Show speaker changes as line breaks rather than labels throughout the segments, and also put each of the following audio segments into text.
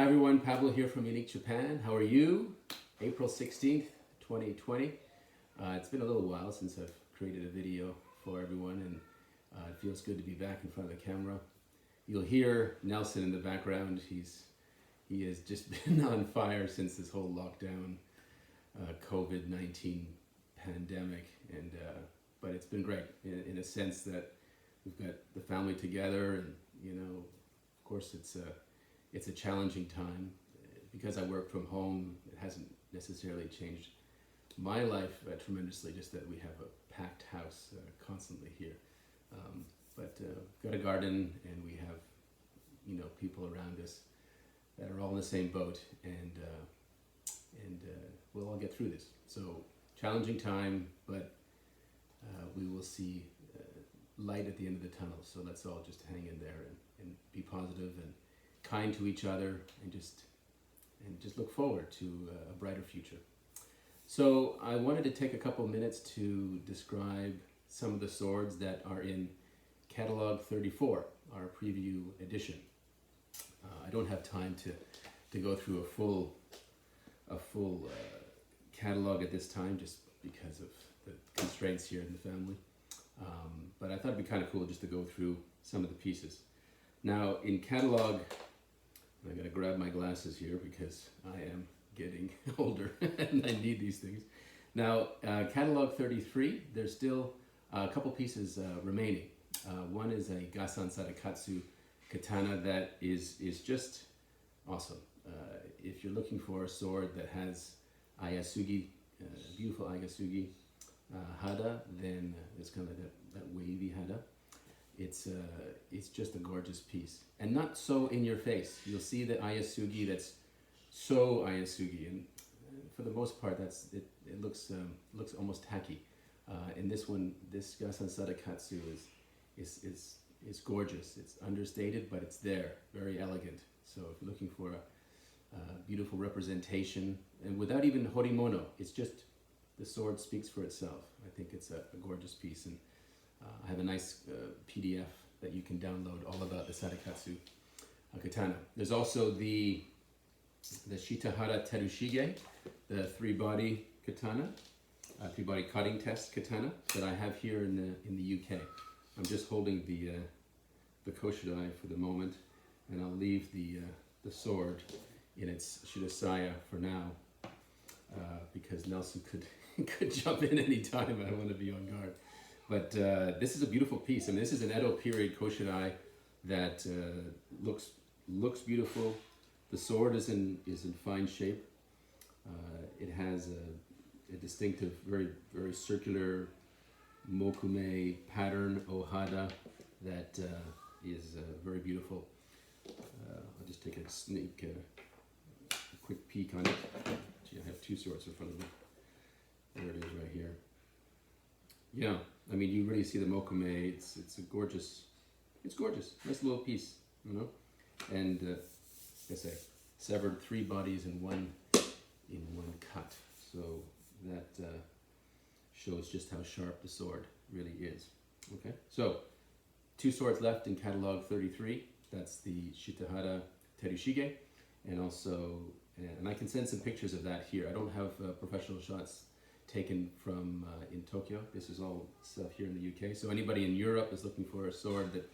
Hi everyone, Pablo here from Unique Japan. How are you? April 16th, 2020. It's been a little while since I've created a video for everyone, and it feels good to be back in front of the camera. You'll hear Nelson in the background. He has just been on fire since this whole lockdown, COVID-19 pandemic, and but it's been great in a sense that we've got the family together, and of course it's a challenging time. Because I work from home, it hasn't necessarily changed my life tremendously, just that we have a packed house constantly here. But we've got a garden, and we have people around us that are all in the same boat, and we'll all get through this. So challenging time, but we will see light at the end of the tunnel. So let's all just hang in there and be positive and kind to each other, and just look forward to a brighter future. So I wanted to take a couple minutes to describe some of the swords that are in Catalog 34, our preview edition. I don't have time to go through a full catalog at this time, just because of the constraints here in the family. But I thought it'd be kind of cool just to go through some of the pieces. Now in catalog, I gotta grab my glasses here because I am getting older and I need these things. Now, catalog 33, there's still a couple pieces remaining. One is a Gasan Sarakatsu katana that is just awesome. If you're looking for a sword that has ayasugi, beautiful ayasugi hada, then it's kind of like that wavy hada. It's just a gorgeous piece, and not so in your face. You'll see the ayasugi that's so ayasugi, and for the most part, it looks almost tacky. And this one, this Gasan Sarakatsu is gorgeous. It's understated, but it's there, very elegant. So if you're looking for a beautiful representation, and without even horimono, it's just the sword speaks for itself. I think it's a gorgeous piece, and I have a nice PDF that you can download all about the Sarakatsu katana. There's also the Shitahara Terushige, the three-body katana, three-body cutting test katana that I have here in the UK. I'm just holding the koshidai for the moment, and I'll leave the sword in its shidasaya for now, because Nelson could jump in any time. I want to be on guard. But this is a beautiful piece. I mean, this is an Edo period koshidai that looks beautiful. The sword is in fine shape. It has a distinctive, very circular mokume pattern ohada that is very beautiful. I'll just take a quick peek on it. Gee, I have two swords in front of me. There it is right here. Yeah, I mean, you really see the mokume. It's gorgeous. Nice little piece, And like I say, severed three bodies in one cut. So that shows just how sharp the sword really is. Okay, so two swords left in catalog 33. That's the Shitahara Terushige, and I can send some pictures of that here. I don't have professional shots taken from in Tokyo. This is all stuff here in the UK. So anybody in Europe is looking for a sword that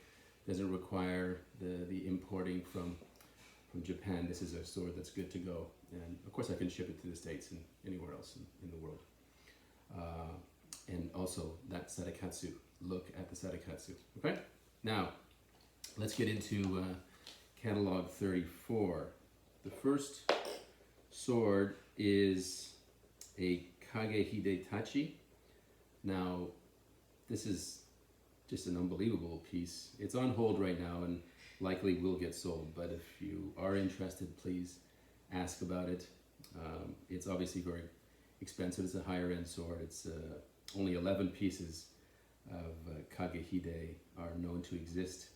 doesn't require the importing from Japan. This is a sword that's good to go. And of course I can ship it to the States and anywhere else in the world. And also that Sarakatsu, look at the Sarakatsu. Okay, now let's get into catalog 34. The first sword is a Kage Hidetachi. Now, this is just an unbelievable piece. It's on hold right now and likely will get sold, but if you are interested, please ask about it. It's obviously very expensive. It's a higher end sword. It's only 11 pieces of Kagehide are known to exist.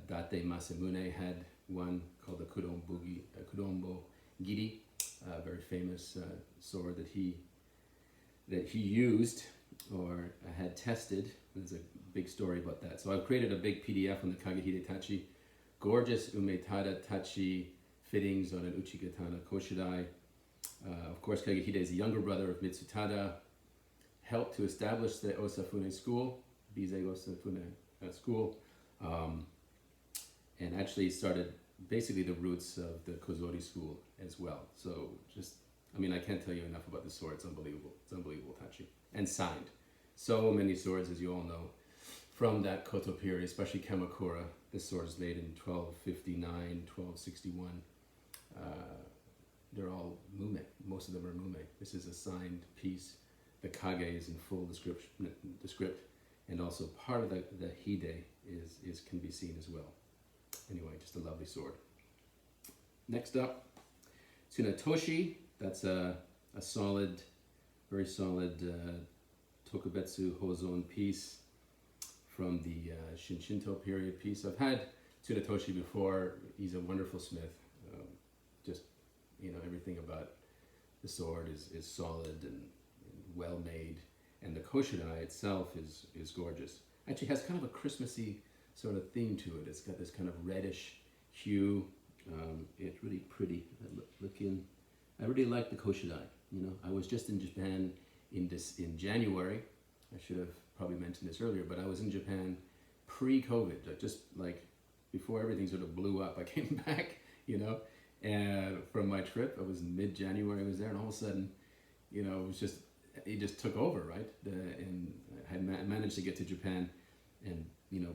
Date Masamune had one called the Kudombo Giri, a very famous sword that he used or had tested. There's a big story about that. So I've created a big PDF on the Kage Hidetachi. Gorgeous Umetada Tachi fittings on an Uchikatana Koshidai. Of course, Kagehide is the younger brother of Mitsutada, helped to establish the Osafune school, Bizei Osafune school, and actually started basically the roots of the Kozori school as well. So just, I mean, I can't tell you enough about the sword. It's unbelievable. It's unbelievable, Tachi. And signed. So many swords, as you all know, from that Koto period, especially Kamakura. This sword is made in 1259, 1261. They're all mume. Most of them are mume. This is a signed piece. The kage is in full descript, and also part of the hide can be seen as well. Anyway, just a lovely sword. Next up, Tsunetoshi. That's a solid, very solid Tokubetsu Hozon piece from the Shinshinto period piece. I've had Tsunetoshi before. He's a wonderful smith. Just, everything about the sword is solid and well made. And the Koshidai itself is gorgeous. Actually has kind of a Christmassy sort of theme to it. It's got this kind of reddish hue. It's really pretty. I really like the Koshidai. I was just in Japan in January. I should have probably mentioned this earlier, but I was in Japan pre-COVID, just like before everything sort of blew up. I came back, and from my trip. I was in mid-January. I was there, and all of a sudden, it just took over, right? And I had managed to get to Japan, and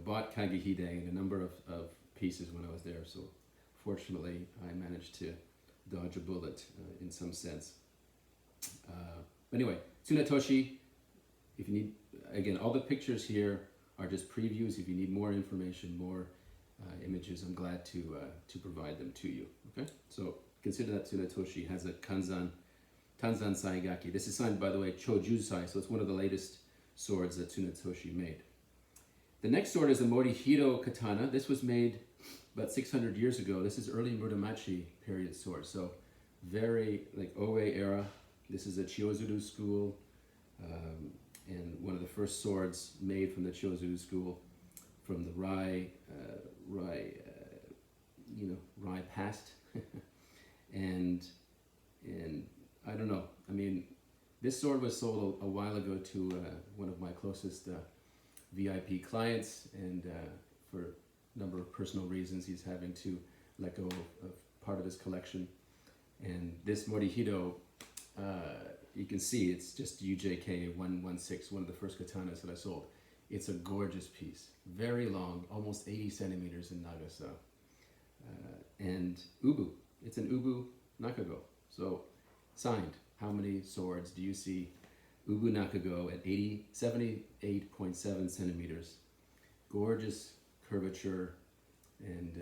bought Kagehide and a number of pieces when I was there. So fortunately, I managed to dodge a bullet in some sense. But anyway, Tsunetoshi. If you need, again, all the pictures here are just previews. If you need more information, more images, I'm glad to provide them to you. Okay, so consider that Tsunetoshi has a Tanzan Saigaki. This is signed, by the way, Chojusai, so it's one of the latest swords that Tsunetoshi made. The next sword is a Morihiro katana. This was made about 600 years ago. This is early Muromachi period sword, so very like Oe era. This is a Chiozuru school, and one of the first swords made from the Chiozuru school, from the Rai past, and I don't know. I mean, this sword was sold a while ago to one of my closest VIP clients, and for a number of personal reasons, he's having to let go of part of his collection. And this Morihiro, you can see it's just UJK 116, one of the first katanas that I sold. It's a gorgeous piece, very long, almost 80 centimeters in Nagasa, and ubu. It's an ubu nakago. So signed. How many swords do you see ubu nakago at 78.7 centimeters? Gorgeous curvature, and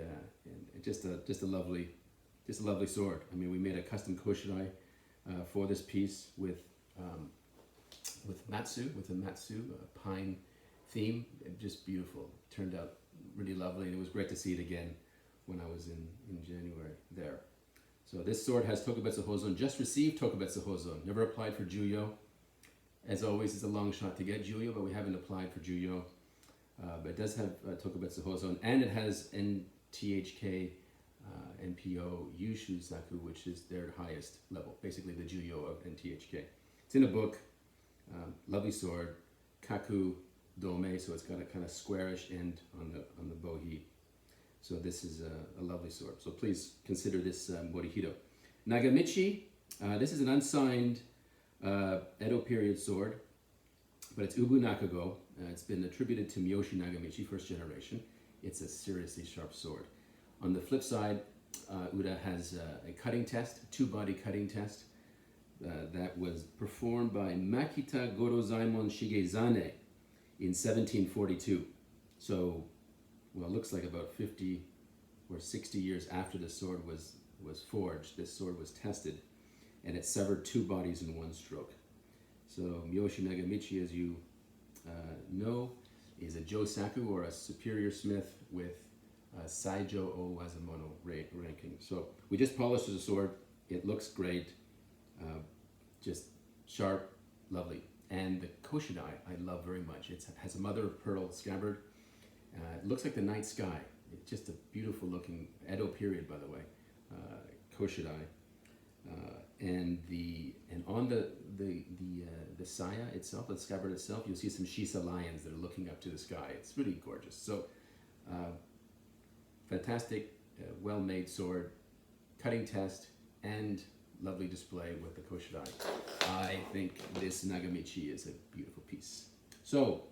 just a lovely sword. I mean, we made a custom koshirai for this piece with a matsu, a pine theme. Just beautiful. It turned out really lovely, and it was great to see it again when I was in January there. So this sword has Tokubetsu Hozon, just received Tokubetsu Hozon, never applied for Juyo. As always, it's a long shot to get Juyo, but we haven't applied for Juyo. But it does have Tokubetsu Hozon, and it has NTHK NPO Yushu Saku, which is their highest level, basically the Juyo of NTHK. It's in a book, lovely sword, Kaku Dome, so it's got a kind of squarish end on the bohi. So this is a lovely sword. So please consider this Morihiro. Nagamichi, this is an unsigned Edo period sword, but it's Ubu Nakago. It's been attributed to Miyoshi Nagamichi, first generation. It's a seriously sharp sword. On the flip side, Uda has a cutting test, a two-body cutting test that was performed by Makita Gorozaimon Shigezane in 1742. So, well, it looks like about 50 or 60 years after the sword was forged, this sword was tested, and it severed two bodies in one stroke. So Miyoshi Nagamichi, as you know, is a Josaku, or a superior smith with Saijo O Wazamono ranking. So we just polished the sword. It looks great, just sharp, lovely. And the Koshidai I love very much. It has a mother of pearl scabbard. It looks like the night sky. It's just a beautiful looking, Edo period, by the way, koshidai, and on the saya itself, the scabbard itself, you'll see some shisa lions that are looking up to the sky. It's really gorgeous. So, fantastic, well-made sword, cutting test, and lovely display with the koshidai. I think this Nagamichi is a beautiful piece. So,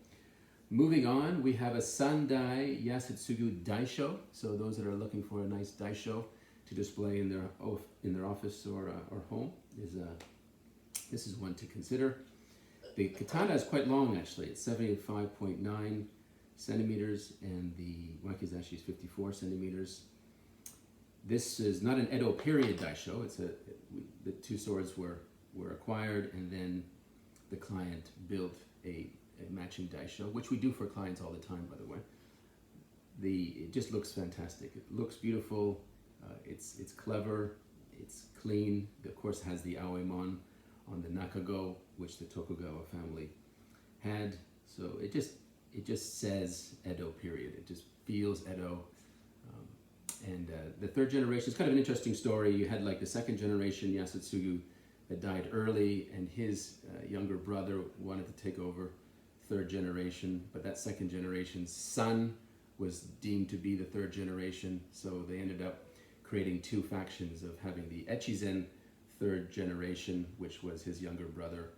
moving on, we have a Sandai Yasutsugu Daisho. So those that are looking for a nice daisho to display in their office or home, this is one to consider. The katana is quite long actually. It's 75.9 centimeters, and the wakizashi is 54 centimeters. This is not an Edo period daisho. The two swords were acquired, and then the client built a matching daisho, which we do for clients all the time, by the way. It just looks fantastic. It looks beautiful. It's clever. It's clean. It, of course, has the aoemon on the nakago, which the Tokugawa family had. So it just says Edo period. It just feels Edo. And the third generation is kind of an interesting story. You had like the second generation Yasutsugu that died early, and his younger brother wanted to take over third generation, but that second generation's son was deemed to be the third generation, so they ended up creating two factions of having the Echizen third generation, which was his younger brother,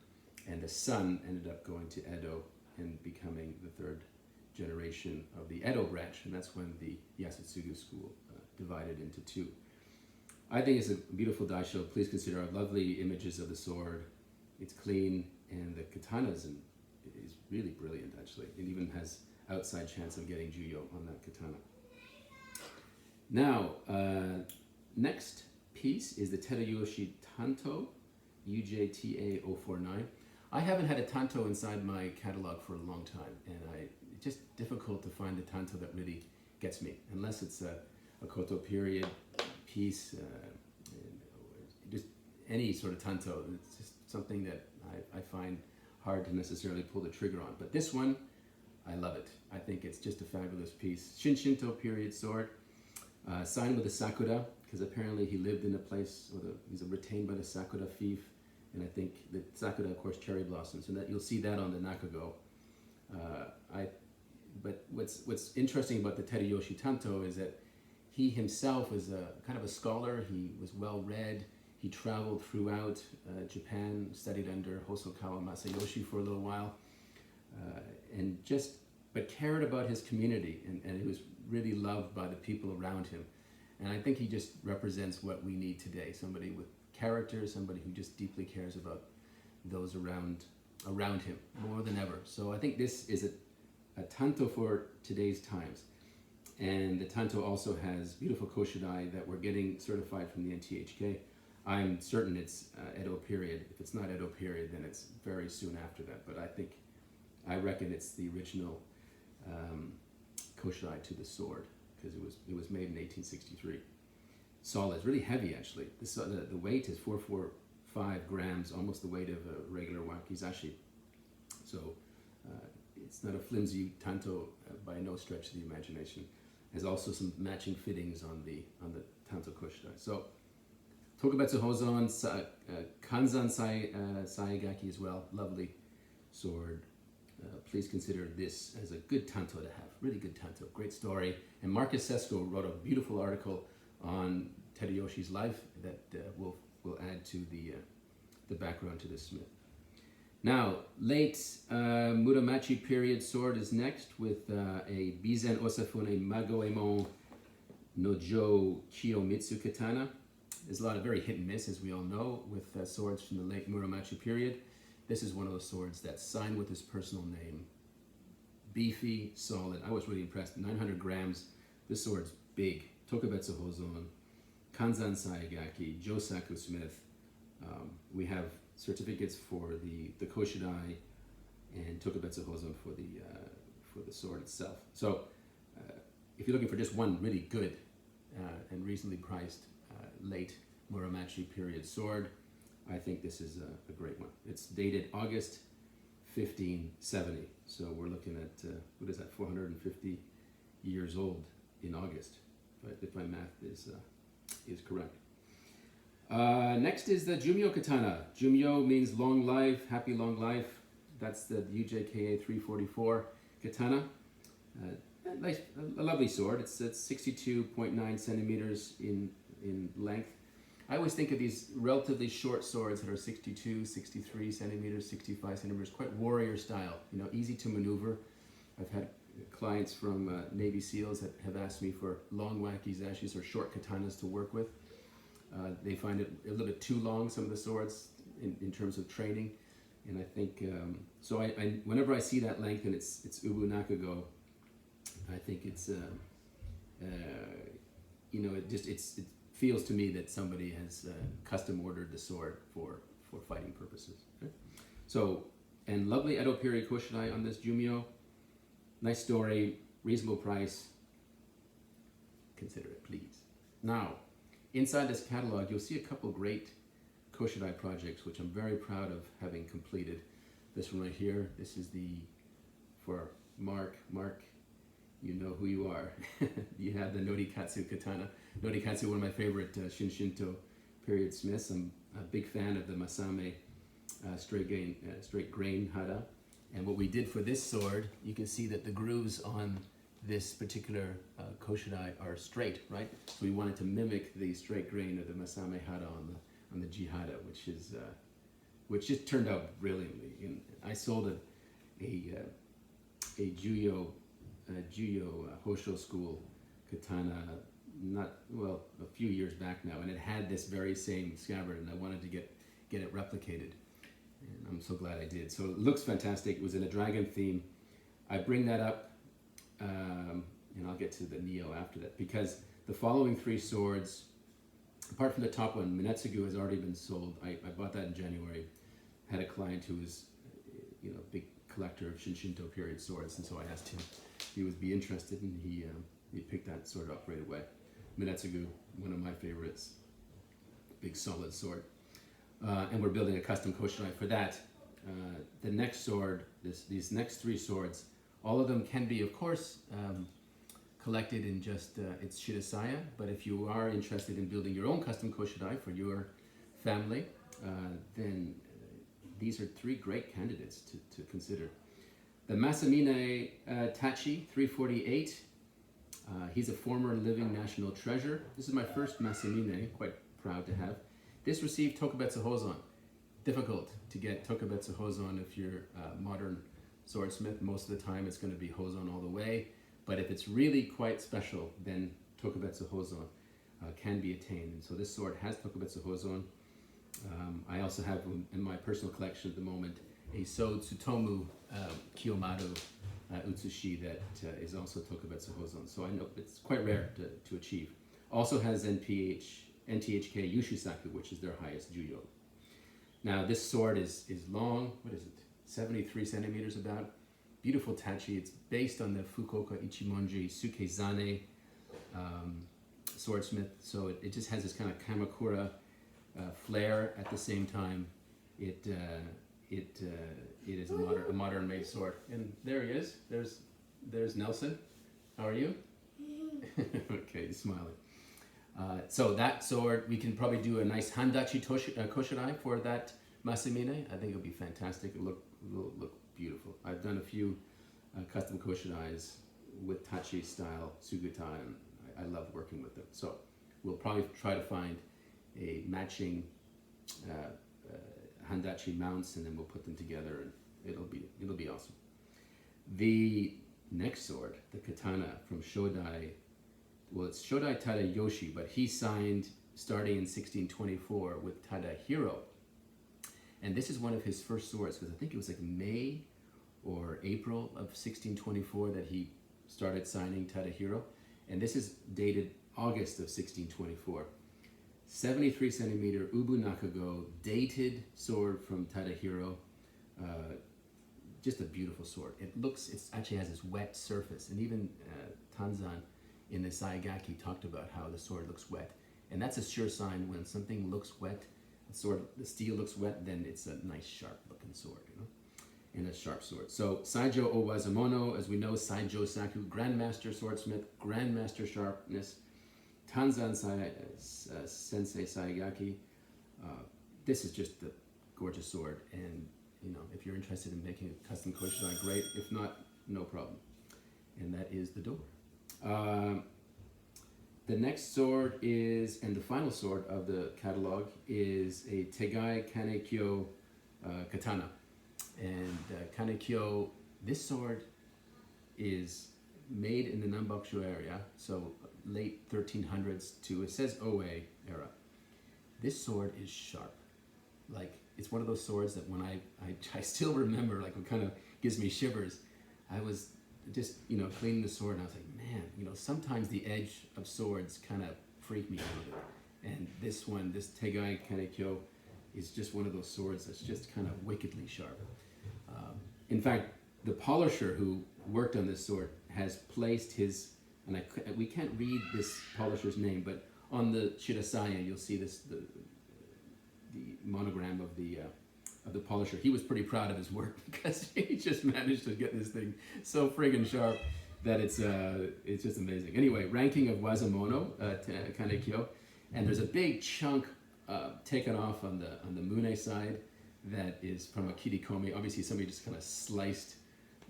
and the son ended up going to Edo and becoming the third generation of the Edo branch, and that's when the Yasutsugu school divided into two. I think it's a beautiful daisho. Please consider our lovely images of the sword. It's clean, and the katana is really brilliant actually. It even has outside chance of getting juyo on that katana. Now, next piece is the Terayoshi Tanto UJTA 049. I haven't had a tanto inside my catalog for a long time, and it's just difficult to find a tanto that really gets me, unless it's a Koto period piece, just any sort of tanto. It's just something that I find hard to necessarily pull the trigger on. But this one, I love it. I think it's just a fabulous piece. Shinto period sword, signed with a sakura, because apparently he lived in a place, he's retained by the sakura fief, and I think the sakura, of course, cherry blossoms, and that you'll see that on the nakago. But what's interesting about the Terayoshi Tanto is that he himself was a kind of a scholar. He was well read. He traveled throughout Japan, studied under Hosokawa Masayoshi for a little while, but cared about his community, and he was really loved by the people around him. And I think he just represents what we need today, somebody with character, somebody who just deeply cares about those around him more than ever. So I think this is a tanto for today's times. And the tanto also has beautiful koshidai that we're getting certified from the NTHK. I'm certain it's Edo period. If it's not Edo period, then it's very soon after that. But I reckon it's the original koshidai to the sword, because it was made in 1863. Solid. It's really heavy actually. The weight is 445 grams, almost the weight of a regular wakizashi. So it's not a flimsy tanto by no stretch of the imagination. There's also some matching fittings on the tanto koshidai. So Tokubetsu Hozon, Kanzan Saigaki as well, lovely sword. Please consider this as a good tanto to have, really good tanto, great story. And Marcus Sesko wrote a beautiful article on Terayoshi's life that we'll add to the background to this smith. Now, late Muromachi period sword is next with a Bizen Osafune Magoemon Nojo Kiyomitsu katana. There's a lot of very hit and miss, as we all know, with swords from the late Muromachi period. This is one of those swords that's signed with his personal name. Beefy, solid. I was really impressed. 900 grams. This sword's big. Tokubetsu Hozon, Kanzan Saigaki, Josaku Smith. We have certificates for the koshidai and Tokubetsu Hozon for the sword itself. So if you're looking for just one really good and reasonably priced late Muromachi period sword, I think this is a great one. It's dated August 1570, so we're looking at, 450 years old in August, if my math is is correct. Next is the Jumyo katana. Jumyo means long life, happy long life. That's the UJKA 344 katana. A lovely sword. It's 62.9 centimeters in length. I always think of these relatively short swords that are 62, 63 centimeters, 65 centimeters, quite warrior style, easy to maneuver. I've had clients from Navy SEALs that have asked me for long wakizashis or short katanas to work with. They find it a little bit too long, some of the swords, in terms of training. And I think, so I whenever I see that length and it's ubu nakago, I think it's, it feels to me that somebody has custom ordered the sword for fighting purposes. Okay? So, and lovely Edo period koshinai on this Jumyo. Nice story, reasonable price. Consider it, please. Now, inside this catalog, you'll see a couple great koshinai projects, which I'm very proud of having completed. This one right here, this is for Mark. Mark, you know who you are. You have the Norikatsu katana. Norikatsu, one of my favorite Shinshinto period smiths. I'm a big fan of the Masame straight grain hara. And what we did for this sword, you can see that the grooves on this particular koshinai are straight, right? So we wanted to mimic the straight grain of the Masame hara on the jihada, which just turned out brilliantly. And I sold a Juyo Hosho school katana a few years back now, and it had this very same scabbard, and I wanted to get it replicated, and I'm so glad I did. So it looks fantastic. It was in a dragon theme. I bring that up, and I'll get to the Neo after that, because the following three swords, apart from the top one, Minetsugu has already been sold. I bought that in January. Had a client who was a big collector of Shinshinto period swords, and so I asked him if he would be interested, and he picked that sword up right away. Minetsugu, one of my favorites, big solid sword. And we're building a custom koshinai for that. The next sword, these next three swords, all of them can be, of course, collected in just its shirasaya, but if you are interested in building your own custom koshinai for your family, then these are three great candidates to consider. The Masamine Tachi 348, he's a former living national treasure. This is my first Masamine, quite proud to have. This received Tokubetsu Hozon. Difficult to get Tokubetsu Hozon if you're a modern swordsmith. Most of the time it's going to be Hozon all the way, but if it's really quite special, then Tokubetsu Hozon can be attained. And so this sword has Tokubetsu Hozon. I also have in my personal collection at the moment a So Tsutomu Kiyomaru Utsushi that is also Tokubetsu Hozon. So I know it's quite rare to achieve. Also has NTHK Yushisaku, which is their highest Juyo. Now this sword is long, 73 centimeters about. Beautiful tachi. It's based on the Fukuoka Ichimonji Sukezane swordsmith. So it just has this kind of Kamakura flair at the same time. It is a modern made sword. And there he is. There's Nelson. How are you? Okay, he's smiling. So that sword, we can probably do a nice handachi koshinai for that Masamine. I think it'll be fantastic. It'll look beautiful. I've done a few custom koshinais with tachi style suguta, and I love working with them. So we'll probably try to find a matching handachi mounts, and then we'll put them together, and it'll be awesome. The next sword, the katana from Shodai. Well, it's Shodai Tadayoshi, but he signed starting in 1624 with Tadahiro. And this is one of his first swords, because I think it was like May or April of 1624 that he started signing Tadahiro. And this is dated August of 1624. 73 centimeter Ubu Nakago, dated sword from Tadahiro. Just a beautiful sword. It actually has this wet surface, and even Tanzan in the Saigaki talked about how the sword looks wet, and that's a sure sign when something looks wet. The steel looks wet, then it's a nice sharp looking sword, and a sharp sword. So Saijo Owazamono, as we know, Saijo Saku, Grandmaster swordsmith, Grandmaster sharpness, Tanzan Sensei Saigaki. This is just a gorgeous sword, and if you're interested in making a custom koshidai, great. If not, no problem. And that is the door. The next sword is, and the final sword of the catalog, is a Tegai Kanekyo katana. And Kanekyo, this sword is made in the Nanbakusho area, so late 1300s to, it says Oe era. This sword is sharp. Like, it's one of those swords that when I still remember, like, it kind of gives me shivers. I was just, cleaning the sword, and I was like, man, sometimes the edge of swords kind of freak me out a little bit. And this one, this Tegai Kanekyo, is just one of those swords that's just kind of wickedly sharp. In fact, the polisher who worked on this sword has placed his, and we can't read this polisher's name, but on the shirasaya you'll see this, the monogram of the polisher. He was pretty proud of his work because he just managed to get this thing so friggin' sharp that it's just amazing. Anyway, ranking of Wazamono Kanekyo, and there's a big chunk taken off on the Mune side that is from a kirikomi. Obviously somebody just kind of sliced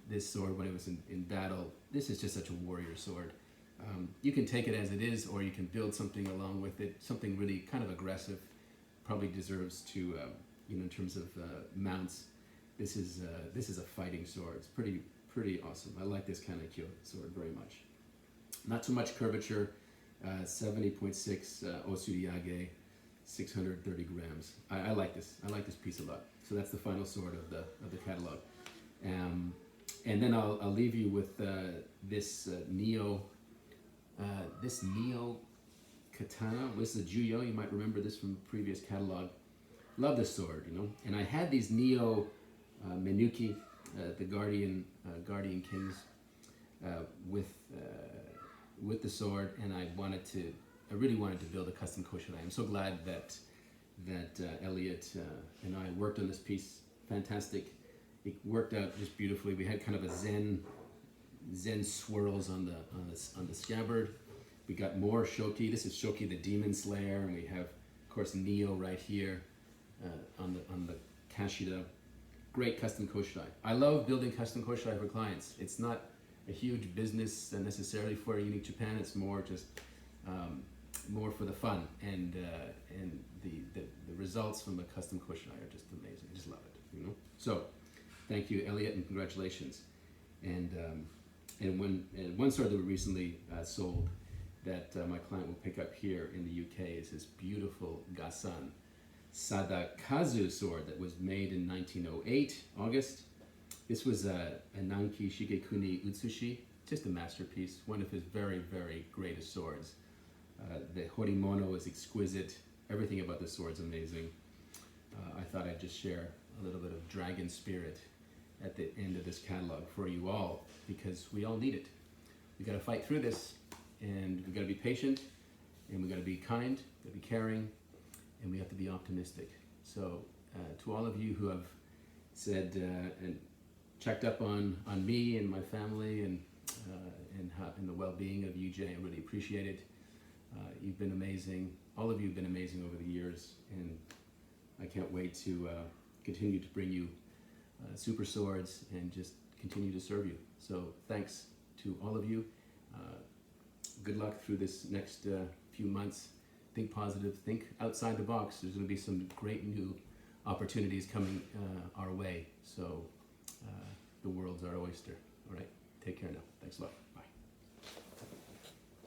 this sword when it was in battle. This is just such a warrior sword. You can take it as it is, or you can build something along with it, something really kind of aggressive. Probably deserves to, in terms of mounts. This is a fighting sword. It's pretty awesome. I like this kind of sword very much. Not too much curvature. 70.6 osuriyage, 630 grams. I like this. I like this piece a lot. So that's the final sword of the catalog. And then I'll leave you with this Neo katana. This is a Juyo. You might remember this from the previous catalog. Love this sword, And I had these Neo Menuki, the Guardian Kings, with the sword, and I really wanted to build a custom koshidai. I'm so glad that Elliot and I worked on this piece. Fantastic. It worked out just beautifully. We had kind of a Zen swirls on the scabbard. We got more Shoki. This is Shoki the Demon Slayer, and we have, of course, Neo right here on the Kashida. Great custom koshidai. I love building custom koshidai for clients. It's not a huge business necessarily for Unique Japan. It's more just more for the fun, and the results from a custom koshidai are just amazing. I just love it. So, thank you, Elliot, and congratulations. And one sword that we recently sold that my client will pick up here in the UK is this beautiful Gasan Sadakazu sword that was made in 1908, August. This was a Nanki Shigekuni Utsushi, just a masterpiece, one of his very, very greatest swords. The horimono is exquisite. Everything about this sword is amazing. I thought I'd just share a little bit of dragon spirit at the end of this catalog for you all, because we all need it. We got to fight through this, and we got to be patient, and we got to be kind, got to be caring, and we have to be optimistic. So to all of you who have said and checked up on me and my family and the well-being of UJ, I really appreciate it. You've been amazing. All of you have been amazing over the years, and I can't wait to continue to bring you super swords and just continue to serve you. So thanks to all of you. Good luck through this next few months. Think positive, think outside the box. There's going to be some great new opportunities coming our way. So the world's our oyster. All right, take care now. Thanks a lot.